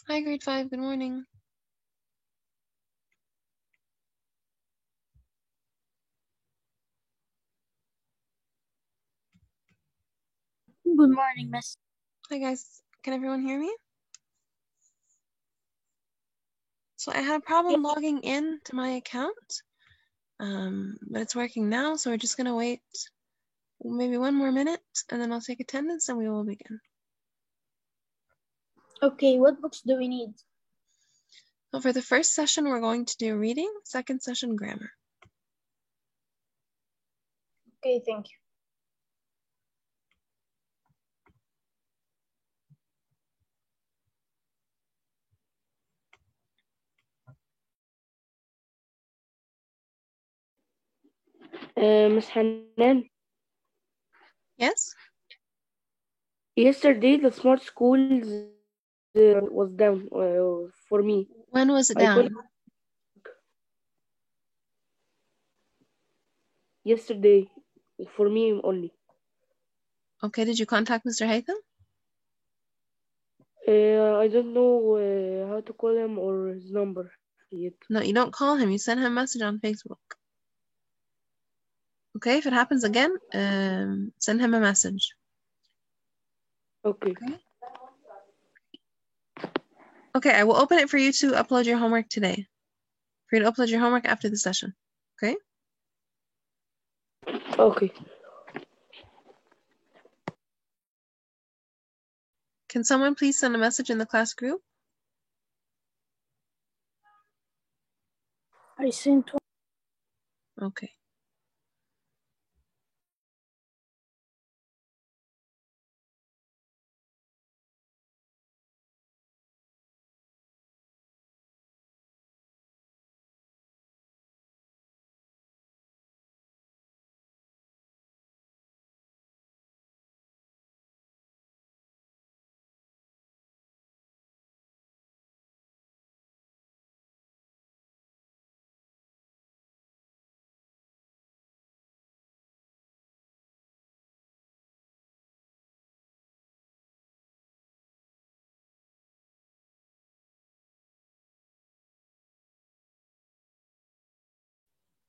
Hi, grade 5. Good morning. Good morning, Miss. Hi, guys. Can everyone hear me? So I had a problem logging in to my account, but it's working now. So we're just going to wait maybe one more minute, and then I'll take attendance and we will begin. Okay, what books do we need? So for the first session, we're going to do reading, second session, grammar. Okay, thank you. Miss Hanan, Yes? yesterday the smart schools was down for me. When was it I down? couldn't yesterday for me only. Okay, did you contact Mr. Haytham? I don't know how to call him or his number yet. No, you don't call him. You send him a message on Facebook. Okay, if it happens again, send him a message. Okay. Okay, I will open it for you to upload your homework today. For you to upload your homework after the session. Okay? Okay. Can someone please send a message in the class group? I sent one. Okay.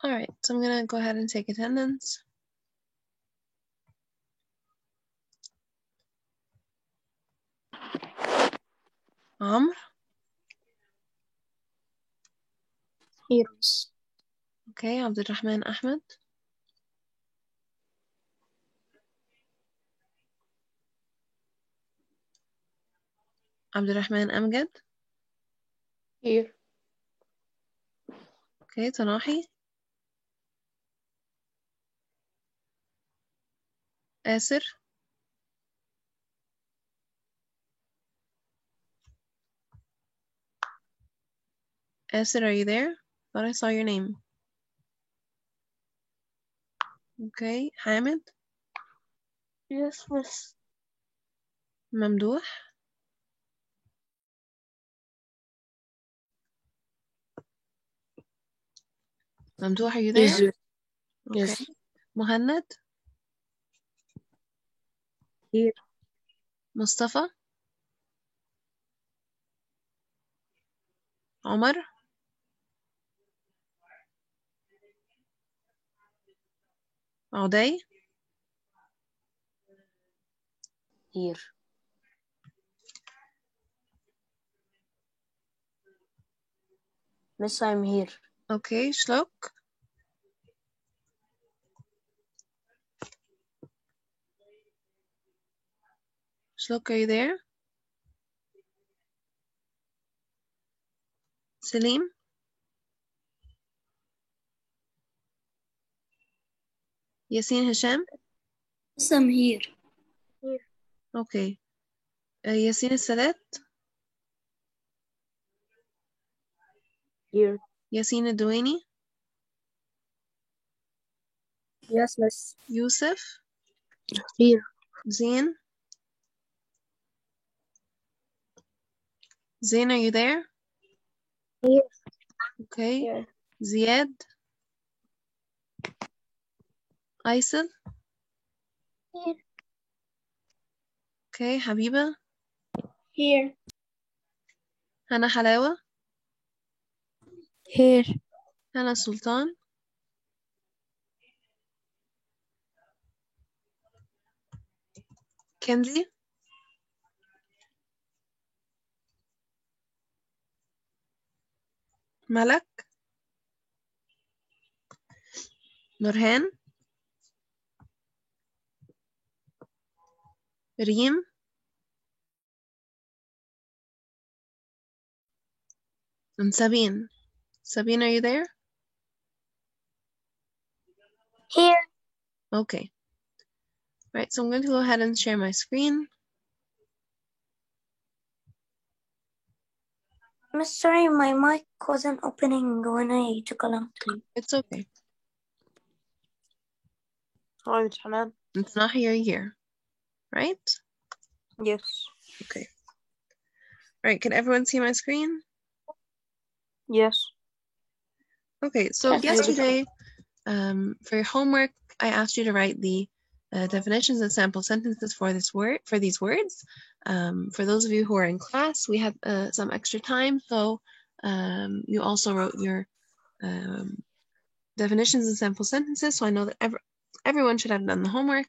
All right, so I'm going to go ahead and take attendance. Amr? Here, Miss. Okay, Abdulrahman Ahmed. Abdulrahman Amgad. Here. Okay, Tanahi. Asir. Asir, are you there? Thought I saw your name. Okay, Hamid. Yes, Miss. Mamdouh. Mamdouh, are you there? Yes. Okay. Yes. Muhannad. Here. Mustafa. Omar. Auday. Here. Miss, I'm here. Okay, Shlok. Shlok, are you there? Salim. Yasin Hisham. Miss, I'm here. Okay. Yasin Sadat. Here. Yasin Adouini. Yes, Miss. Yusuf. Here. Zain. Zain, are you there? Here. Okay. Here. Ziad. Aysel. Here. Okay. Habiba. Here. Hana Halawa, Here. Hana Sultan, Kenzie, Malak, Nurhan, Reem, and Sabine. Sabine, are you there? Here. Okay. Right, so I'm going to go ahead and share my screen. Miss, sorry, my mic wasn't opening when I took a long time. It's okay. Hi, Miss Hanan. It's not here, right? Yes. Okay. All right, can everyone see my screen? Yes. Okay, so Yes. yesterday, for your homework, I asked you to write the definitions and sample sentences for these words. For those of you who are in class, we had some extra time, so you also wrote your definitions and sample sentences. So I know that everyone should have done the homework.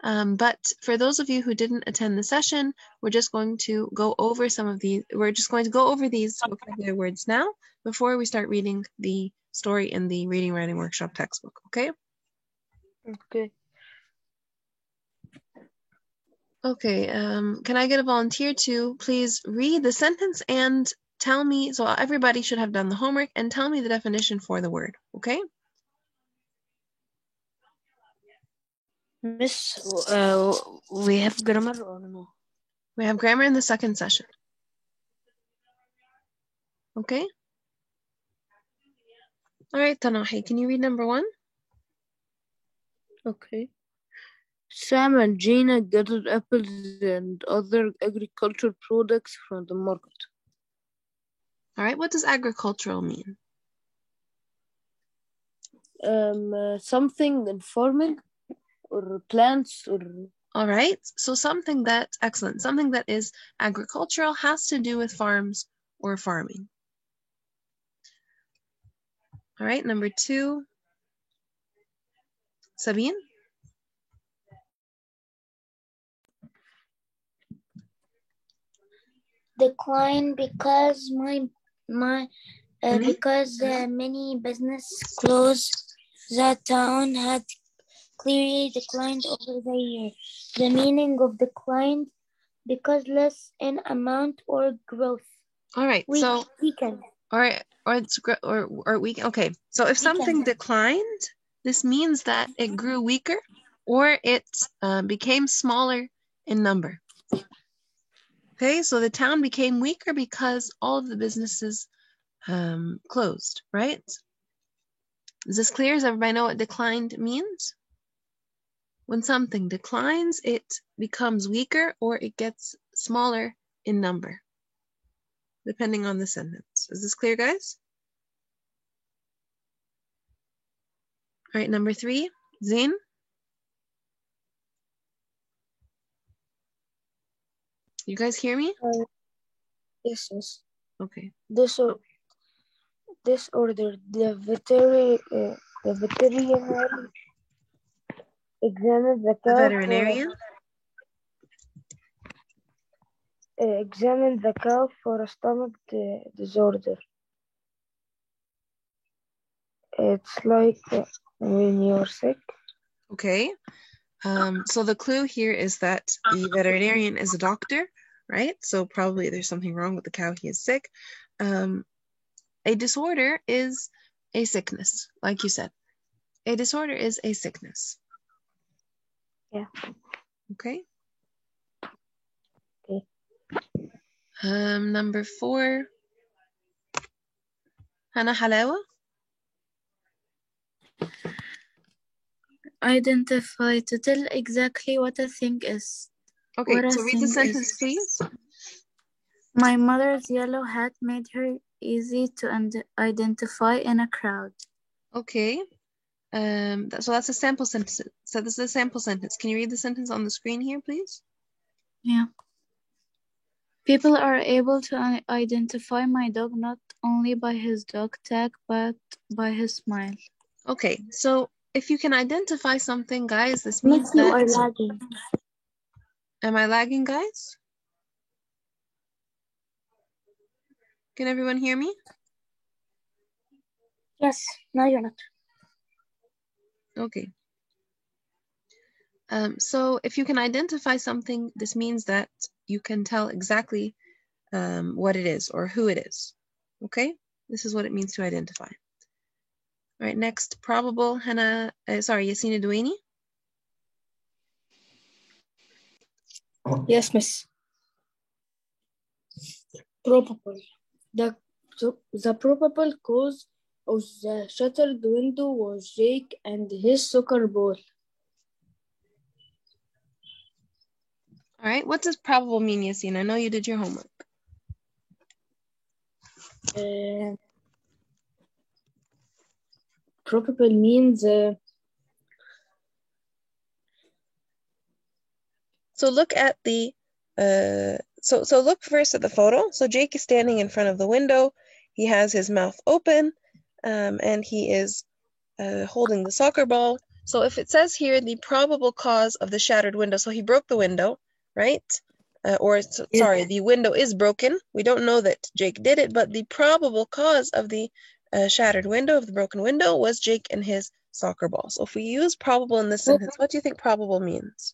But for those of you who didn't attend the session, we're just going to go over these vocabulary words now before we start reading the story in the Reading Writing Workshop textbook, okay? Okay. Okay, can I get a volunteer to please read the sentence and tell me, so everybody should have done the homework, and tell me the definition for the word, okay? Miss, we have grammar or no? We have grammar in the second session. Okay? All right, Tanahi, can you read number 1? Okay. Sam and Gina gathered apples and other agricultural products from the market. All right, what does agricultural mean? Something in farming or plants or All right, so something that is agricultural has to do with farms or farming. All right, number 2, Sabine? Decline because because many business closed. The town had clearly declined over the year. The meaning of declined because less in amount or growth. All right, so weakened. Okay, so if something declined, this means that it grew weaker or it became smaller in number. Okay, so the town became weaker because all of the businesses closed, right? Is this clear? Does everybody know what declined means? When something declines, it becomes weaker or it gets smaller in number, depending on the sentence. Is this clear, guys? All right, number 3, Zain? You guys hear me? Yes, yes. Okay. Disorder. The veterinarian examined the The cow veterinarian? for a stomach disorder. It's like when you're sick. Okay. So the clue here is that the veterinarian is a doctor, right? So probably there's something wrong with the cow. He is sick. A disorder is a sickness, like you said. A disorder is a sickness. Yeah. Okay. Okay. Number 4, Hana Halawa? Identify to tell exactly what a thing is. Okay, What a so read the thing sentence, is. please. My mother's yellow hat made her easy to identify in a crowd. Okay. So that's a sample sentence. So this is a sample sentence. Can you read the sentence on the screen here, please? Yeah. People are able to identify my dog not only by his dog tag, but by his smile. Okay, so if you can identify something, guys, this Miss, means you that... are lagging. Am I lagging, guys? Can everyone hear me? Yes, no, you're not. Okay. So if you can identify something, this means that you can tell exactly what it is or who it is. Okay? This is what it means to identify. All right, next, probable, Yassina Duaini. Yes, Miss. Probable. The probable cause of the shattered window was Jake and his soccer ball. All right, what does probable mean, Yassine? I know you did your homework. Probable means So look at the so look first at the photo. So Jake is standing in front of the window. He has his mouth open, and he is holding the soccer ball. So if it says here the probable cause of the shattered window, so he broke the window, right? Sorry, the window is broken. We don't know that Jake did it, but the probable cause of the shattered window, of the broken window, was Jake and his soccer ball. So if we use probable in this sentence, what do you think probable means?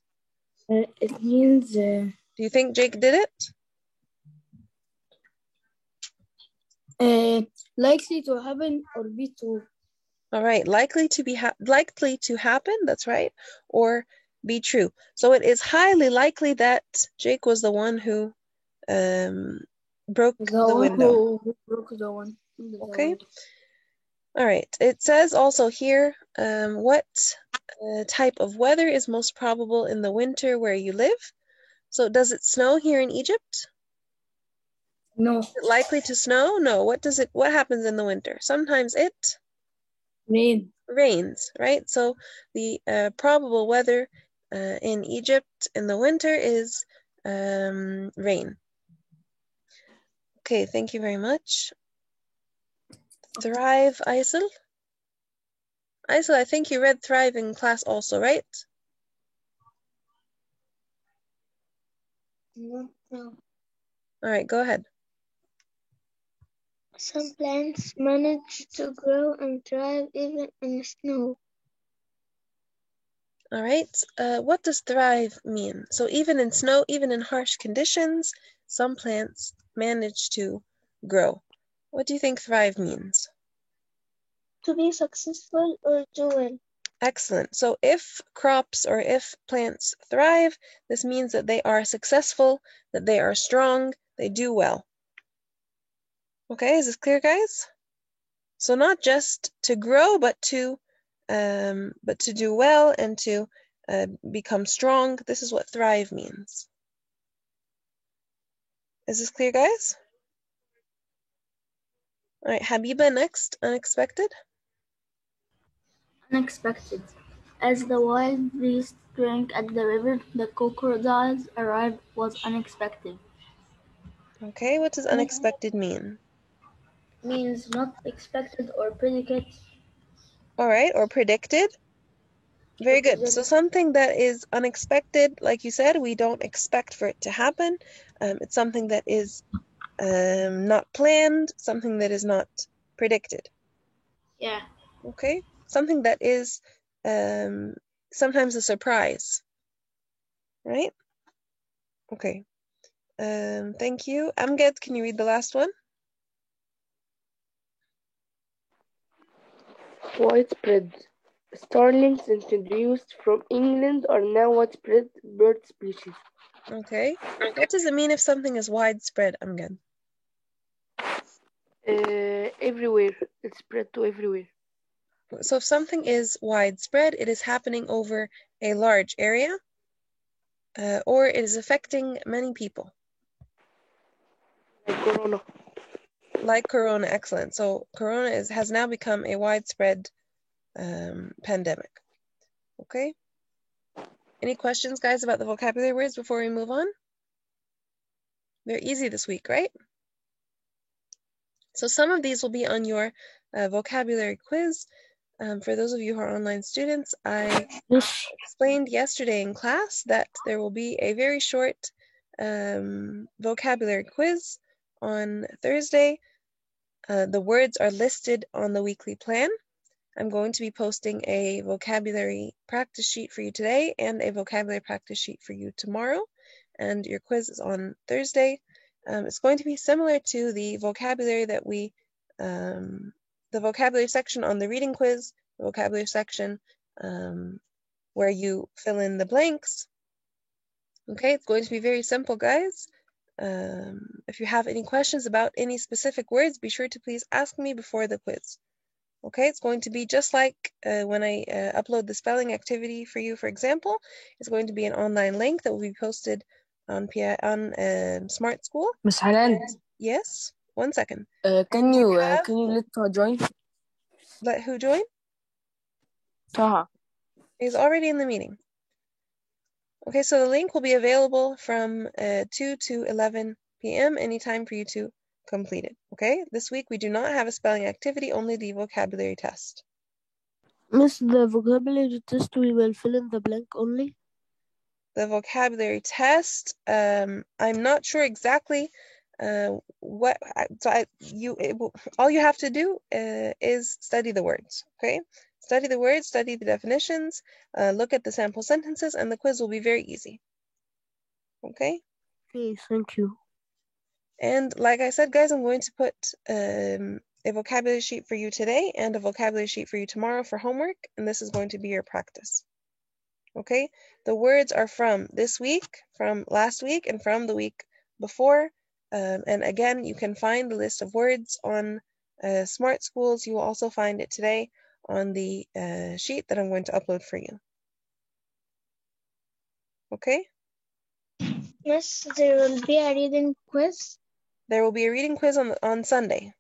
it means Do you think Jake did it? likely to happen or be true. All right, likely to happen, that's right, or be true. So it is highly likely that Jake was the one who broke the window. Who broke the one. Okay. All right. It says also here what type of weather is most probable in the winter where you live. So does it snow here in Egypt? No. Is it likely to snow? No. What happens in the winter? Sometimes it rains, right? So the probable weather in Egypt in the winter is rain. Okay, thank you very much. Thrive, Aysel. Aysel, I think you read thrive in class also, right? No. All right, go ahead. Some plants manage to grow and thrive even in snow. All right, what does thrive mean? So even in snow, even in harsh conditions, some plants manage to grow. What do you think thrive means? To be successful or do well. Excellent. So if crops or if plants thrive, this means that they are successful, that they are strong, they do well. Okay, is this clear, guys? So not just to grow, but to do well and to become strong. This is what thrive means. Is this clear, guys? All right, Habiba next. Unexpected. Unexpected. As the wild beasts drank at the river, the crocodiles arrived was unexpected. Okay, what does unexpected mean? Means not expected or predicate. All right, or predicted. Very good. So something that is unexpected, like you said, we don't expect for it to happen. It's something that is not planned, something that is not predicted. Yeah. Okay, something that is sometimes a surprise, right? Okay. Thank you. Amgad, can you read the last one? Widespread. Starlings introduced from England are now widespread bird species. Okay. What does it mean if something is widespread, Amgad? Everywhere. It's spread to everywhere. So if something is widespread, it is happening over a large area, or it is affecting many people. Like corona. Like corona, excellent. So corona has now become a widespread pandemic. Okay. Any questions, guys, about the vocabulary words before we move on? They're easy this week, right? So some of these will be on your vocabulary quiz. For those of you who are online students, I Yes. explained yesterday in class that there will be a very short vocabulary quiz on Thursday. The words are listed on the weekly plan. I'm going to be posting a vocabulary practice sheet for you today and a vocabulary practice sheet for you tomorrow. And your quiz is on Thursday. It's going to be similar to the vocabulary that the vocabulary section on the reading quiz, the vocabulary section where you fill in the blanks. Okay, it's going to be very simple, guys. If you have any questions about any specific words, be sure to please ask me before the quiz. Okay, it's going to be just like when I upload the spelling activity for you, for example. It's going to be an online link that will be posted on Smart School. Miss Hanan, Yes, 1 second. can you let her join? Let who join? Taha. He's already in the meeting. Okay, so the link will be available from 2 to 11 p.m. anytime for you to complete it. Okay, this week we do not have a spelling activity, only the vocabulary test. Miss, the vocabulary test, we will fill in the blank only? The vocabulary test, I'm not sure exactly what, all you have to do is study the words, okay? Study the words, study the definitions, look at the sample sentences, and the quiz will be very easy, okay? Okay, thank you. And like I said, guys, I'm going to put a vocabulary sheet for you today and a vocabulary sheet for you tomorrow for homework, and this is going to be your practice. Okay, the words are from this week, from last week, and from the week before. And again, you can find the list of words on Smart Schools. You will also find it today on the sheet that I'm going to upload for you. Okay? Yes, there will be a reading quiz. There will be a reading quiz on Sunday.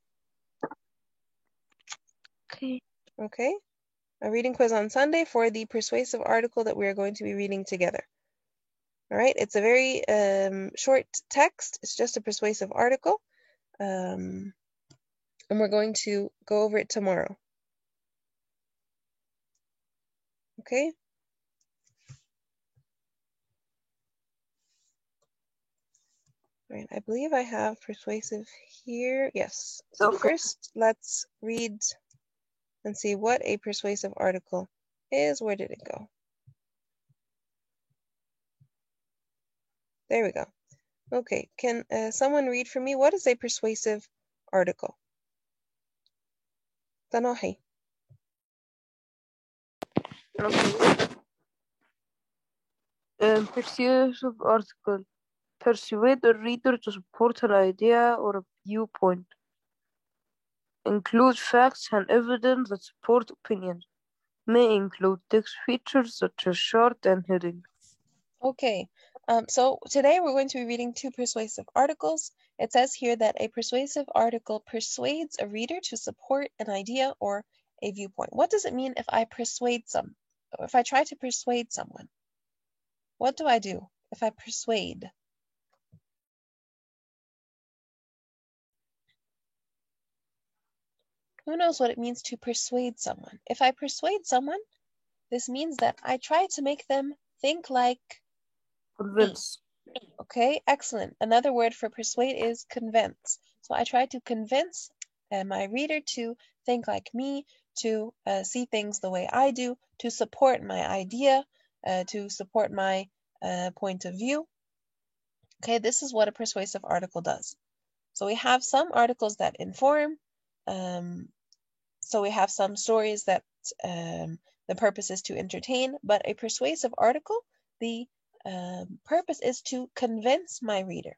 Okay. Okay? A reading quiz on Sunday for the persuasive article that we are going to be reading together. All right, it's a very short text. It's just a persuasive article. And we're going to go over it tomorrow. Okay? All right, I believe I have persuasive here. Yes. So first, let's read and see what a persuasive article is. Where did it go? There we go. Okay, can someone read for me? What is a persuasive article? Tanohi. Okay. Persuasive article. Persuade a reader to support an idea or a viewpoint. Include facts and evidence that support opinions. May include text features such as chart and heading. Okay, so today we're going to be reading two persuasive articles. It says here that a persuasive article persuades a reader to support an idea or a viewpoint. What does it mean if I if I try to persuade someone? What do I do if I persuade? Who knows what it means to persuade someone? If I persuade someone, this means that I try to make them think like Convince. me. Okay, excellent. Another word for persuade is convince. So I try to convince my reader to think like me, to see things the way I do, to support my idea, to support my point of view. Okay, this is what a persuasive article does. So we have some articles that inform. So we have some stories that the purpose is to entertain, but a persuasive article, the purpose is to convince my reader,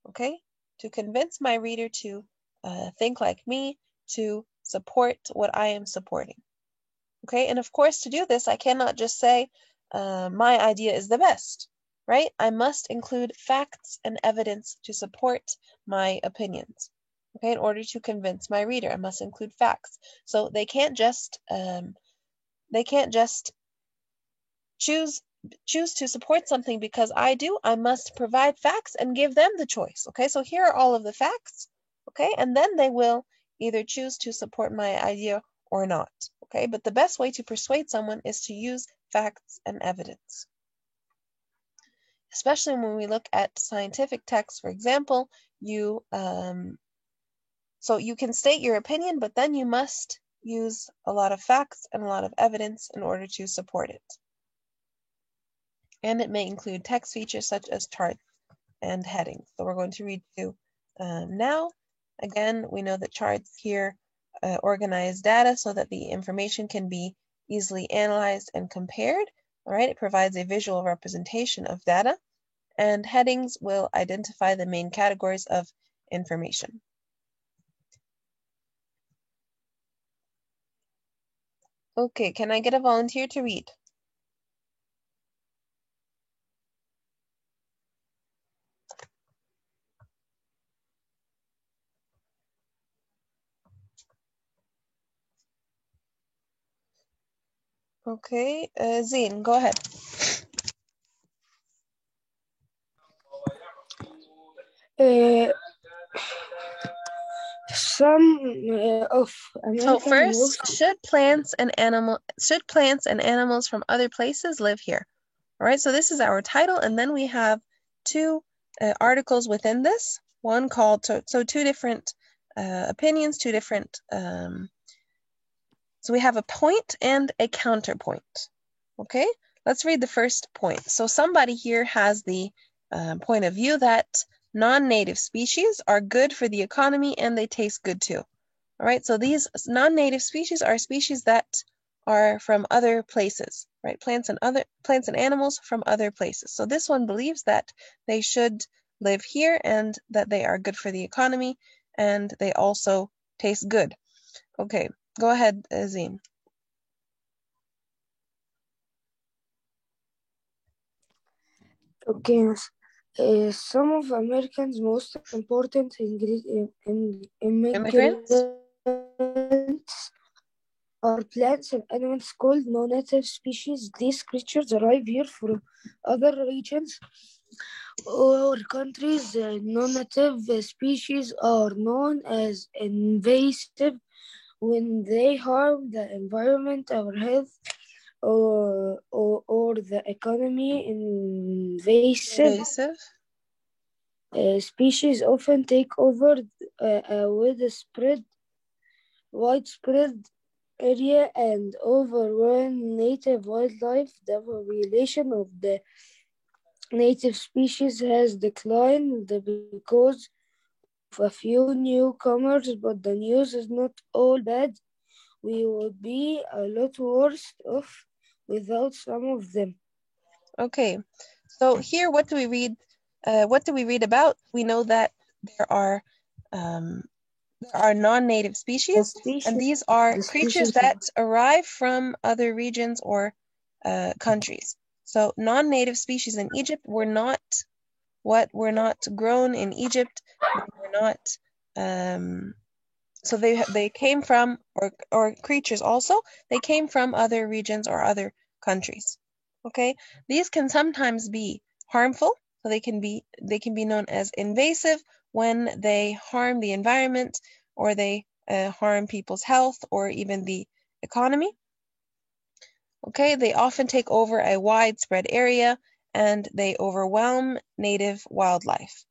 okay? To convince my reader to think like me, to support what I am supporting, okay? And of course, to do this, I cannot just say my idea is the best, right? I must include facts and evidence to support my opinions. Okay, in order to convince my reader, I must include facts. So they can't just choose choose to support something because I do, I must provide facts and give them the choice. Okay, so here are all of the facts. Okay, and then they will either choose to support my idea or not. Okay, but the best way to persuade someone is to use facts and evidence. Especially when we look at scientific texts, for example, so you can state your opinion, but then you must use a lot of facts and a lot of evidence in order to support it. And it may include text features such as charts and headings. So we're going to read two now. Again, we know that charts here organize data so that the information can be easily analyzed and compared. All right, it provides a visual representation of data, and headings will identify the main categories of information. Okay, can I get a volunteer to read? Okay, Zine, go ahead. Some of So American first, should plants and animals from other places live here? All right, so this is our title, and then we have two articles within this. One called, so two different opinions, two different, so we have a point and a counterpoint. Okay, let's read the first point. So somebody here has the point of view that non-native species are good for the economy and they taste good too. All right, so these non-native species are species that are from other places, right? Plants and animals from other places. So this one believes that they should live here and that they are good for the economy and they also taste good. Okay, go ahead, Zine. Okay, some of Americans' most important immigrants are plants and animals called non-native species. These creatures arrive here from other regions or countries. Non-native species are known as invasive when they harm the environment, our health, or the economy. Invasive species often take over widespread area and overrun native wildlife. The population of the native species has declined because of a few newcomers, but the news is not all bad. We would be a lot worse off without some of them. Okay, so here, what do we read? What do we read about? We know that there are non-native species, and these are creatures that arrive from other regions or countries. So non-native species in Egypt were not grown in Egypt. They were not. So they came from, or creatures also, they came from other regions or other countries. Okay, these can sometimes be harmful, so they can be known as invasive when they harm the environment or they harm people's health or even the economy. Okay, they often take over a widespread area and they overwhelm native wildlife.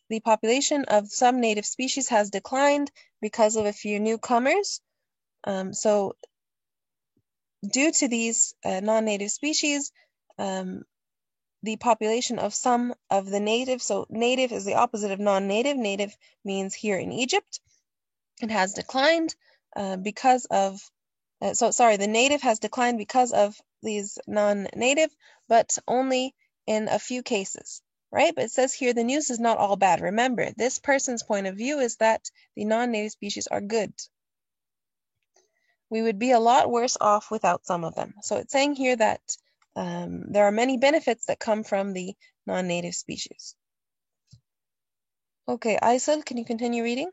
The population of some native species has declined because of a few newcomers. So due to these non-native species, the population of some of the native, so native is the opposite of non-native. Native means here in Egypt. It has declined because of, the native has declined because of these non-native, but only in a few cases. Right? But it says here the news is not all bad. Remember, this person's point of view is that the non-native species are good. We would be a lot worse off without some of them. So it's saying here that there are many benefits that come from the non-native species. Okay, Aysel, can you continue reading?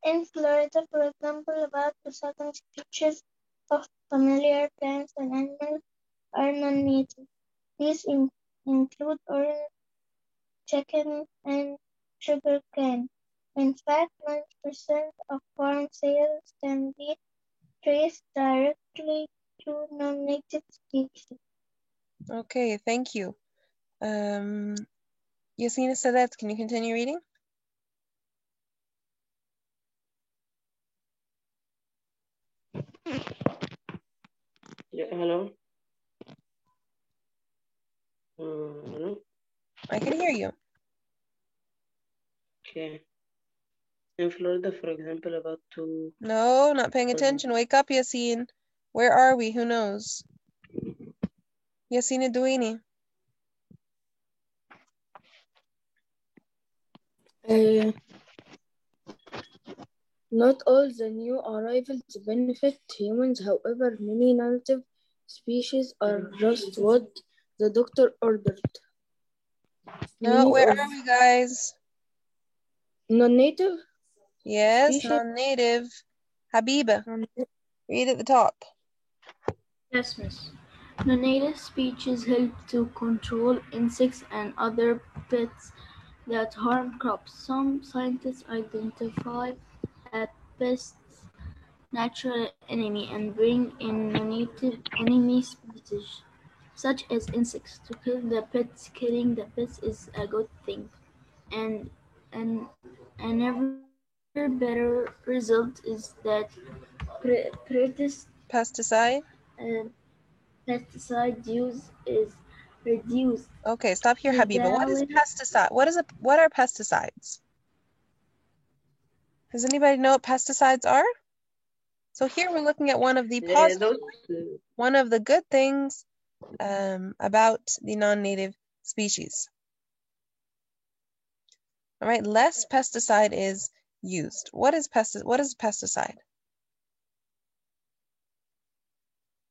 In Florida, for example, about 2,000 species of familiar plants and animals are non-native. These include orange, chicken, and sugarcane. In fact, 90% of farm sales can be traced directly to non-native species. Okay, thank you. Yasina Sadat, can you continue reading? Yeah, hello. Hello. I can hear you. Okay. In Florida, for example, about to. No, not paying attention. Wake up, Yasin. Where are we? Who knows? Yasina Duini. Not all the new arrivals benefit humans, however, many native species are just what the doctor ordered. No, Many where of are we, guys? non-native Yes, species non-native. Habiba, read at the top. Yes, miss. Non-native species help to control insects and other pests that harm crops. Some scientists identify a pest's natural enemy and bring in non-native enemy species, such as insects, to kill the pests. Killing the pests is a good thing, and an ever better result is that Pesticide. uh, pesticide use is reduced. Okay, stop here, Habiba. What is Without pesticide? What are pesticides? Does anybody know what pesticides are? So here we're looking at one of the positive, one of the good things about the non-native species. All right, less pesticide is used. What is pesticide?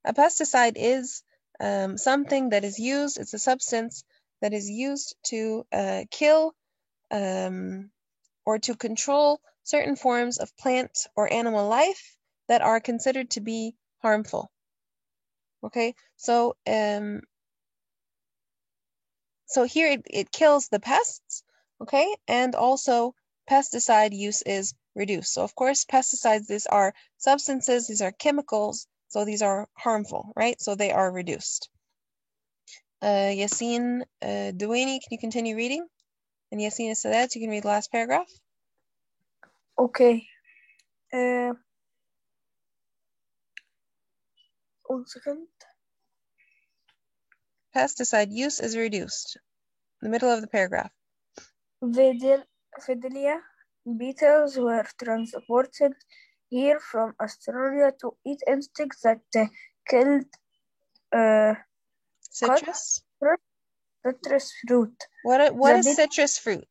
A pesticide is something that is used. It's a substance that is used to kill or to control certain forms of plant or animal life that are considered to be harmful. Okay, so here it kills the pests, okay, and also pesticide use is reduced. So of course pesticides, these are substances, these are chemicals, so these are harmful, right? So they are reduced. Yasin Duini, can you continue reading? And Yasin Sadat, you can read the last paragraph. Okay. 1 second. Pesticide use is reduced. The middle of the paragraph. Fidelia beetles were transported here from Australia to eat insects that killed Citrus? citrus fruit. What is citrus fruit?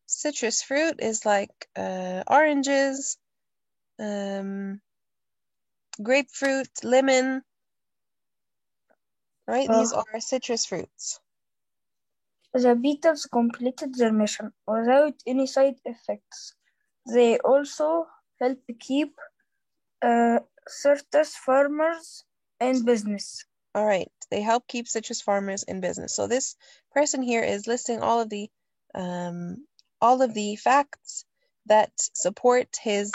Citrus fruit is like oranges, grapefruit, lemon, right? These are citrus fruits. The beetles completed their mission without any side effects. They also help keep citrus farmers in business. All right, they help keep citrus farmers in business. So this person here is listing all of the facts that support his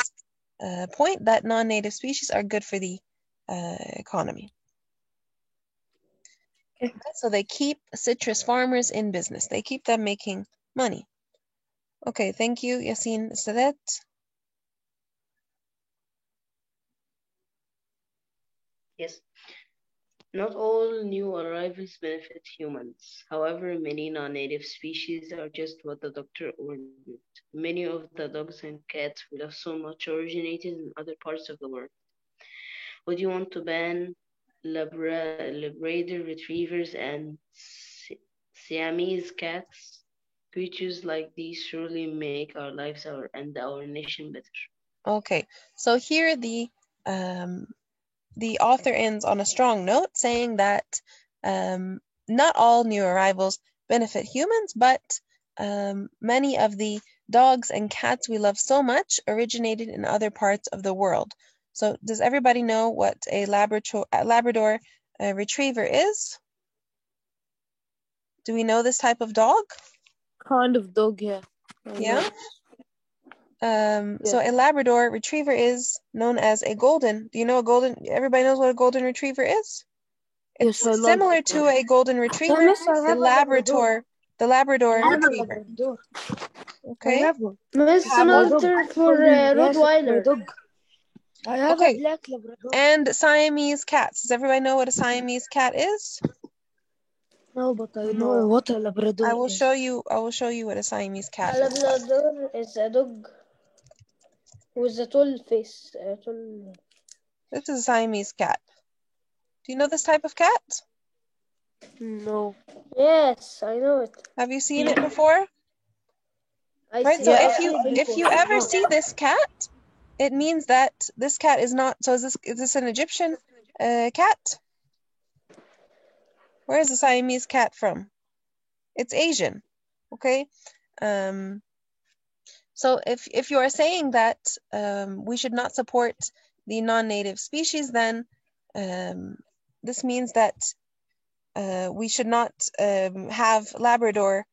point that non-native species are good for the economy. Okay. So they keep citrus farmers in business. They keep them making money. Okay, thank you, Yasin Sadat. Yes. Not all new arrivals benefit humans. However, many non-native species are just what the doctor ordered. Many of the dogs and cats we love so much originated in other parts of the world. Would you want to ban Labrador retrievers and Siamese cats? Creatures like these surely make our lives and our nation better. Okay, so here the author ends on a strong note, saying that not all new arrivals benefit humans, but many of the dogs and cats we love so much originated in other parts of the world. So does everybody know what a Labrador retriever is? Do we know this type of dog? Kind of dog, yeah. Yeah. So a Labrador retriever is known as a golden. Do you know a golden? Everybody knows what a golden retriever is? It's Yes, I like similar it. to a golden retriever, Miss, I have a Labrador. the Labrador I have a retriever. Labrador. I Okay. have one. Miss, have one? another for Yes, it's my Rottweiler. dog. I have Okay. a black Labrador. And Siamese cats. Does everybody know what a Siamese cat is? No, but I know what a Labrador I will is. show you what a Siamese cat A looks like. Labrador is a dog with a tall face. This is a Siamese cat. Do you know this type of cat? No. Yes, I know it. Have you seen it before? Right. see So it. if you ever see this cat, it means that this cat is not. So is this an Egyptian cat? Where is the Siamese cat from? It's Asian. Okay. So if you are saying that we should not support the non-native species, then this means that we should not have Labrador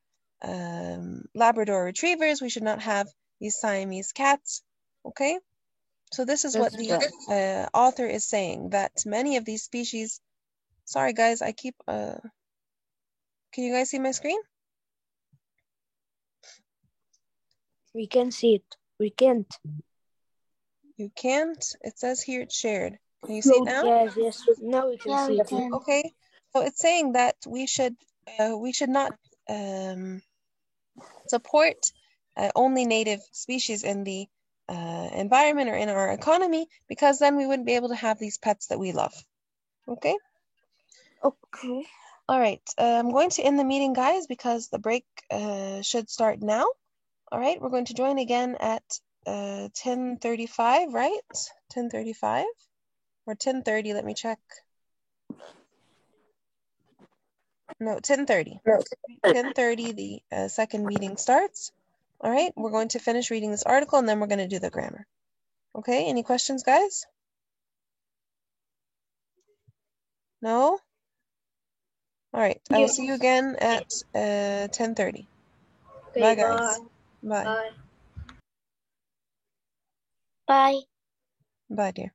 retrievers. We should not have these Siamese cats. Okay. So this is what the author is saying, that many of these species. Sorry guys, I keep. Can you guys see my screen? We can see it. We can't. You can't. It says here it's shared. Can you see it now? Yes. Now we can Yeah, see we it. can. Okay. So it's saying that we should not support only native species in the environment or in our economy, because then we wouldn't be able to have these pets that we love. Okay. Okay. All right. I'm going to end the meeting, guys, because the break should start now. All right. We're going to join again at 10:35, right? 10:35 or 10:30. Let me check. No, 10:30. 10:30, the second meeting starts. All right. We're going to finish reading this article, and then we're going to do the grammar. Okay. Any questions, guys? No? All right. I will see you again at 10:30. Okay, Bye, guys. Bye. Bye. Bye. Bye, dear.